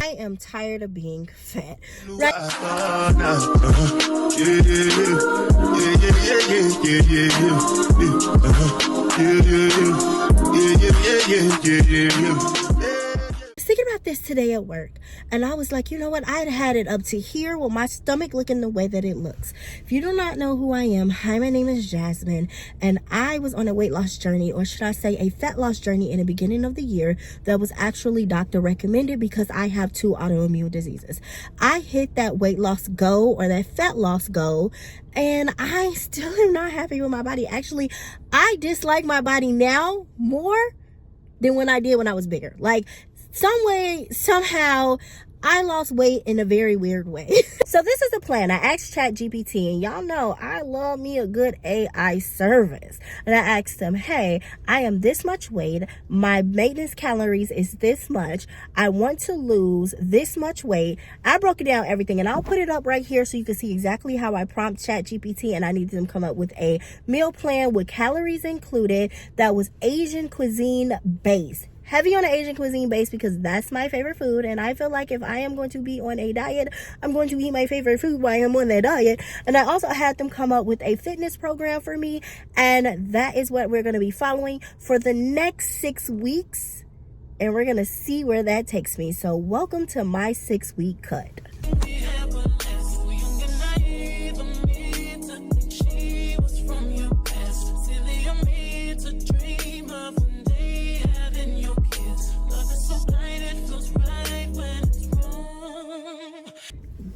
I am tired of being fat. Thinking about this today at work, and I was like, you know what, I'd had it up to here with my stomach looking the way that it looks. If you do not know who I am, hi, my name is Jasmine, and I was on a weight loss journey, or should I say a fat loss journey, in the beginning of the year that was actually doctor recommended because I have 2 autoimmune diseases. I hit that weight loss goal, or that fat loss goal, and I still am not happy with my body. Actually, I dislike my body now more than when I did when I was bigger. Like, some way, somehow, I lost weight in a very weird way. So this is a plan. I asked ChatGPT, and y'all know I love me a good AI service. And I asked them, hey, I am this much weight. My maintenance calories is this much. I want to lose this much weight. I broke it down everything, and I'll put it up right here so you can see exactly how I prompt ChatGPT, and I needed them to come up with a meal plan with calories included that was Asian cuisine based. Heavy on the Asian cuisine base because that's my favorite food, and I feel like if I am going to be on a diet, I'm going to eat my favorite food while I'm on that diet. And I also had them come up with a fitness program for me, and that is what we're going to be following for the next 6 weeks, and we're going to see where that takes me. So welcome to my 6-week cut.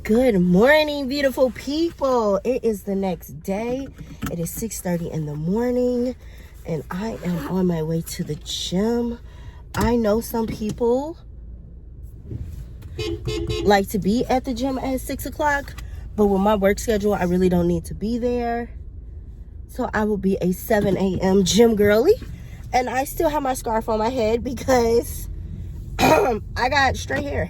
Good morning, beautiful people. It is the next day. It is 6:30 in the morning, and I am on my way to the gym. I know some people like to be at the gym at 6 o'clock, but with my work schedule, I really don't need to be there. So I will be a 7 a.m. gym girly, and I still have my scarf on my head because I got straight hair.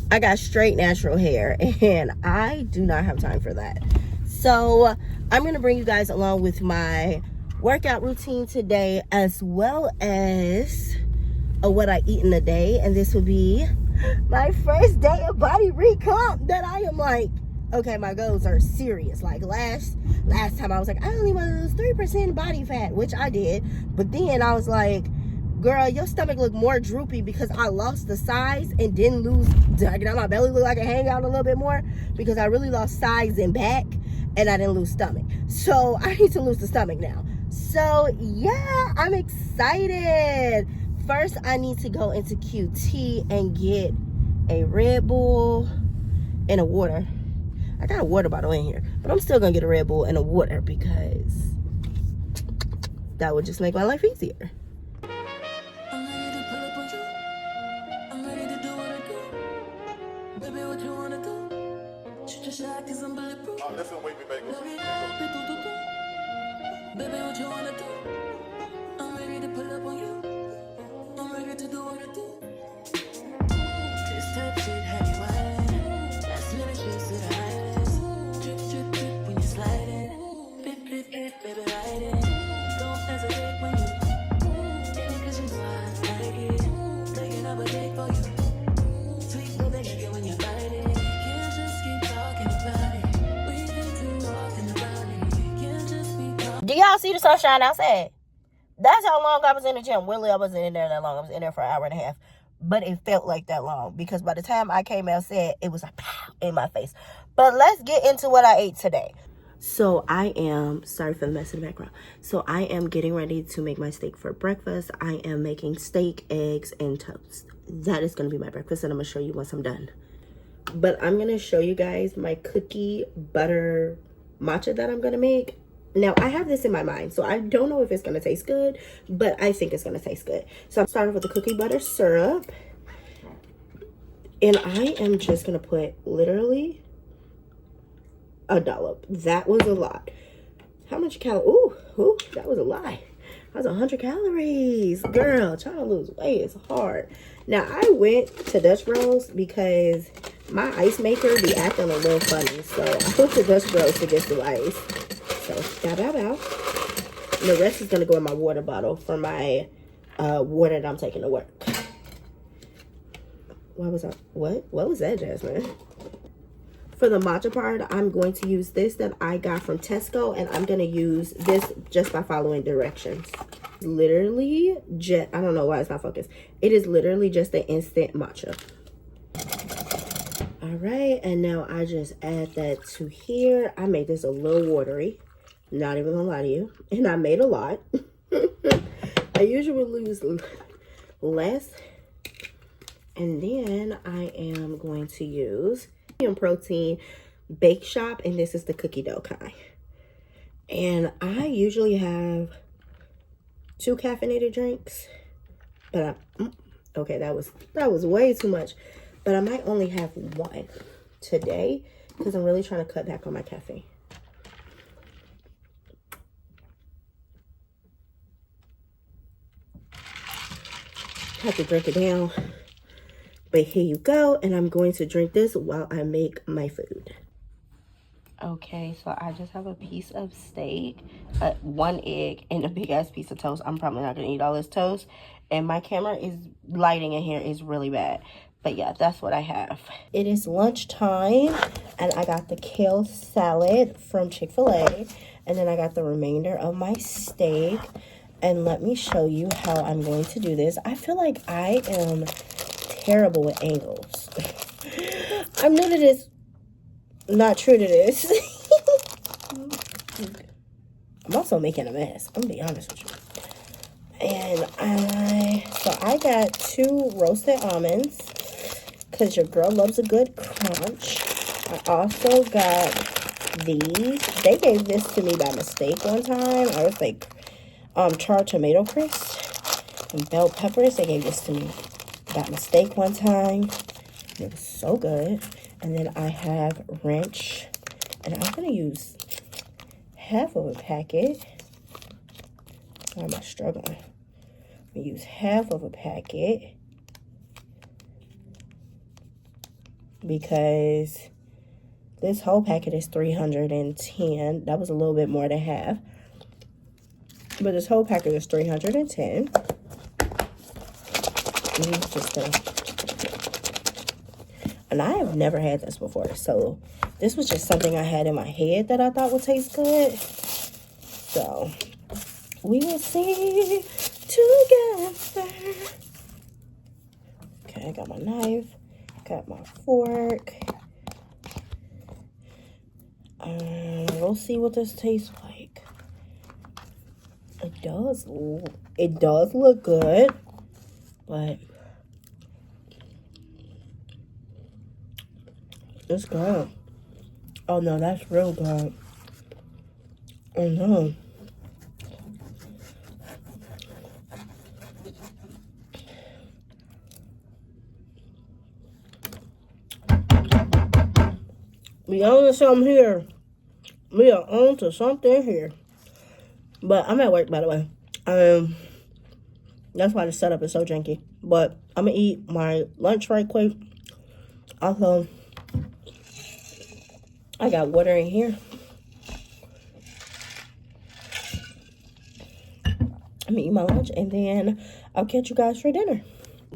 I got straight natural hair, and I do not have time for that. So I'm going to bring you guys along with my workout routine today, as well as what I eat in a day. And this will be my first day of body recomp that I am like, okay, my goals are serious. Like last time I was like, I only want to lose 3% body fat, which I did. But then I was like, girl, your stomach looked more droopy because I lost the size and didn't lose. Now my belly look like it hang out a little bit more because I really lost size and back, and I didn't lose stomach. So I need to lose the stomach now. So yeah, I'm excited. First, I need to go into QT and get a Red Bull and a water. I got a water bottle in here, but I'm still gonna get a Red Bull and a water because that would just make my life easier. Listen, wake me back up. Baby, what you wanna do? I'm ready to pull up on you. I'm ready to do what I do. This type shit had you wildin'. Last minute shit to the highest. Drip, drip, drip when you slide it. Flip, flip, flip, baby, ride it. Don't hesitate when you get it, cause you know I like it. Taking up a date for you. Sweet baby, nigga, when you bite it. Can't just keep talking about it. Do y'all see the sunshine outside? That's how long I was in the gym. Really, I wasn't in there that long. I was in there for an hour and a half. But it felt like that long because by the time I came outside, it was like pow in my face. But let's get into what I ate today. So I am, sorry for the mess in the background. So I am getting ready to make my steak for breakfast. I am making steak, eggs, and toast. That is going to be my breakfast, and I'm going to show you once I'm done. But I'm going to show you guys my cookie butter matcha that I'm going to make. Now, I have this in my mind, so I don't know if it's going to taste good, but I think it's going to taste good. So I'm starting with the cookie butter syrup. And I am just going to put literally a dollop. That was a lot. How much calories? Ooh, that was a lot. That was 100 calories. Girl, trying to lose weight is hard. Now, I went to Dutch Bros because my ice maker be acting a little funny. So I went to Dutch Bros to get some ice. So, And the rest is going to go in my water bottle for my water that I'm taking to work. What was that, Jasmine? For the matcha part, I'm going to use this that I got from Tesco, and I'm going to use this just by following directions. Literally, I don't know why it's not focused. It is literally just the instant matcha. All right, and now I just add that to here. I made this a little watery, not even gonna lie to you, and I made a lot. I usually use less, and then I am going to use protein bake shop, and this is the cookie dough kind. And I usually have 2 caffeinated drinks, but okay, that was way too much. But I might only have 1 today because I'm really trying to cut back on my caffeine. Have to drink it down. But here you go, and I'm going to drink this while I make my food. Okay, so I just have a piece of steak, 1 egg, and a big ass piece of toast. I'm probably not gonna eat all this toast, and my camera lighting in here is really bad. But yeah, that's what I have. It is lunchtime, and I got the kale salad from Chick-fil-A, and then I got the remainder of my steak. And let me show you how I'm going to do this. I feel like I am terrible with angles. I'm new to this. Not true to this. I'm also making a mess. I'm gonna be honest with you. And I got 2 roasted almonds because your girl loves a good crunch. I also got these. They gave this to me by mistake one time. I was like, charred tomato crisp and bell peppers. They gave this to me by mistake one time. It was so good. And then I have ranch, and I'm gonna use half of a packet. Why am I struggling? I'm gonna use half of a packet because this whole packet is 310. That was a little bit more than half, but this whole packet is 310. And I have never had this before, so this was just something I had in my head that I thought would taste good. So we will see together. Okay, I got my knife, got my fork. We'll see what this tastes like. It does look good, but it's good. Oh no, that's real good. Oh no. We on to something here. We are on to something here. But I'm at work, by the way. That's why the setup is so janky. But I'm gonna eat my lunch right quick. Also, I got water in here. I'm gonna eat my lunch, and then I'll catch you guys for dinner.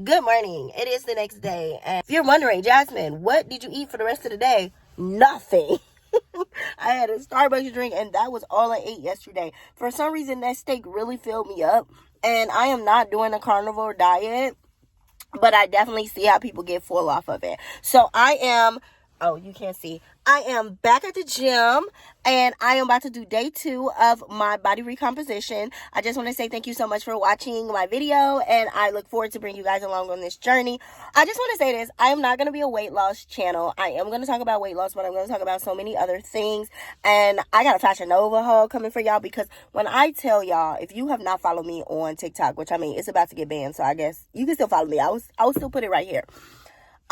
Good morning. It is the next day. And if you're wondering, Jasmine, what did you eat for the rest of the day? Nothing. I had a Starbucks drink, and that was all I ate yesterday. For some reason, that steak really filled me up. And I am not doing a carnivore diet, but I definitely see how people get full off of it. So I am... Oh, you can't see. I am back at the gym, and I am about to do day 2 of my body recomposition. I just want to say thank you so much for watching my video, and I look forward to bringing you guys along on this journey. I just want to say this. I am not going to be a weight loss channel. I am going to talk about weight loss, but I'm going to talk about so many other things. And I got a Fashion Nova haul coming for y'all, because when I tell y'all, if you have not followed me on TikTok, which I mean, it's about to get banned, so I guess you can still follow me. I will still put it right here.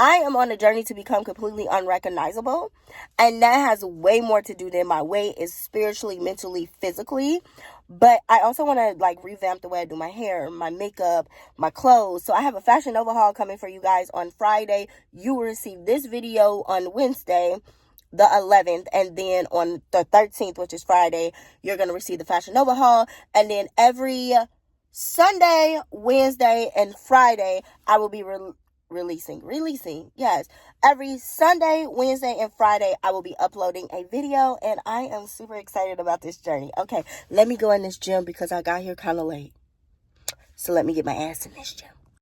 I am on a journey to become completely unrecognizable, and that has way more to do than my weight is spiritually, mentally, physically. But I also want to like revamp the way I do my hair, my makeup, my clothes. So I have a Fashion Nova haul coming for you guys on Friday. You will receive this video on Wednesday, the 11th, and then on the 13th, which is Friday, you're going to receive the Fashion Nova haul. And then every Sunday, Wednesday, and Friday, I will be releasing. Yes. Every Sunday, Wednesday, and Friday, I will be uploading a video, and I am super excited about this journey. Okay, let me go in this gym because I got here kind of late. So let me get my ass in this gym.